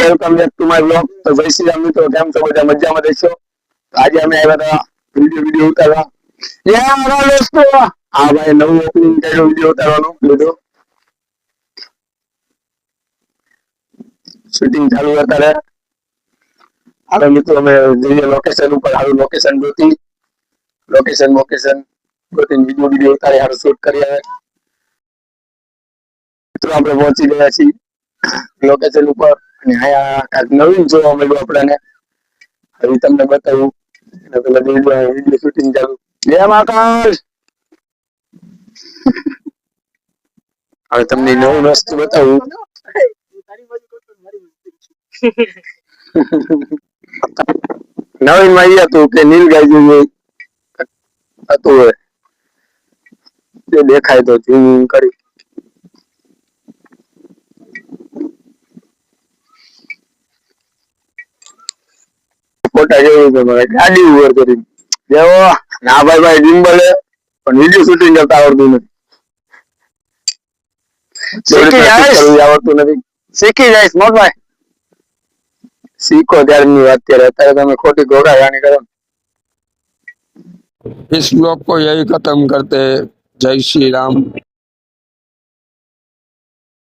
Welcome back to my blog. તો જય શ્રી રામ મિત્રો, કેમ છો બધા? મજામાં રહેશો? આજે અમે આવ્યા હતા વિડીયો ઉતારવા. મારા દોસ્તો હા ભાઈ, નવું ઓપનિંગ કર્યું, વિડીયો ઉતારવાનું લીધો. શૂટિંગ ચાલુ અત્યારે. હવે મિત્રો અમે જઈએ લોકેશન ઉપર. સારું લોકેશન ગોતી વિડીયો ઉતારી સારું શૂટ કરી. આવે મિત્રો આપણે પહોંચી ગયા છીએ લોકેશન ઉપર, અને અહીંયા કાંઈક નવીન જોવા મળ્યું આપણને. હવે તમને બતાવું. વિડીયો શૂટિંગ ચાલુ. જય માતાજ. હવે તમને નવું વસ્તુ બતાવું. નવીન માં એ હતું કે નીલગાય જેવું હતું હોય તે દેખાય તો ઝૂમ કરી. ફોટા જેવું છે મારે ગાડી ઉભર કરી જેવો. ના ભાઈ ડિમ્બલે પણ વિડીયો શૂટિંગ કરતા આવડતું નથી. આવડતું નથી. શીખી જઈશ મોટભાઈ. सीखो त्यारनी बात करे, અત્યારે તમે ખોટી ઘોડાગાની કરો. इस ब्लॉग को यही खत्म करते। जय श्री राम।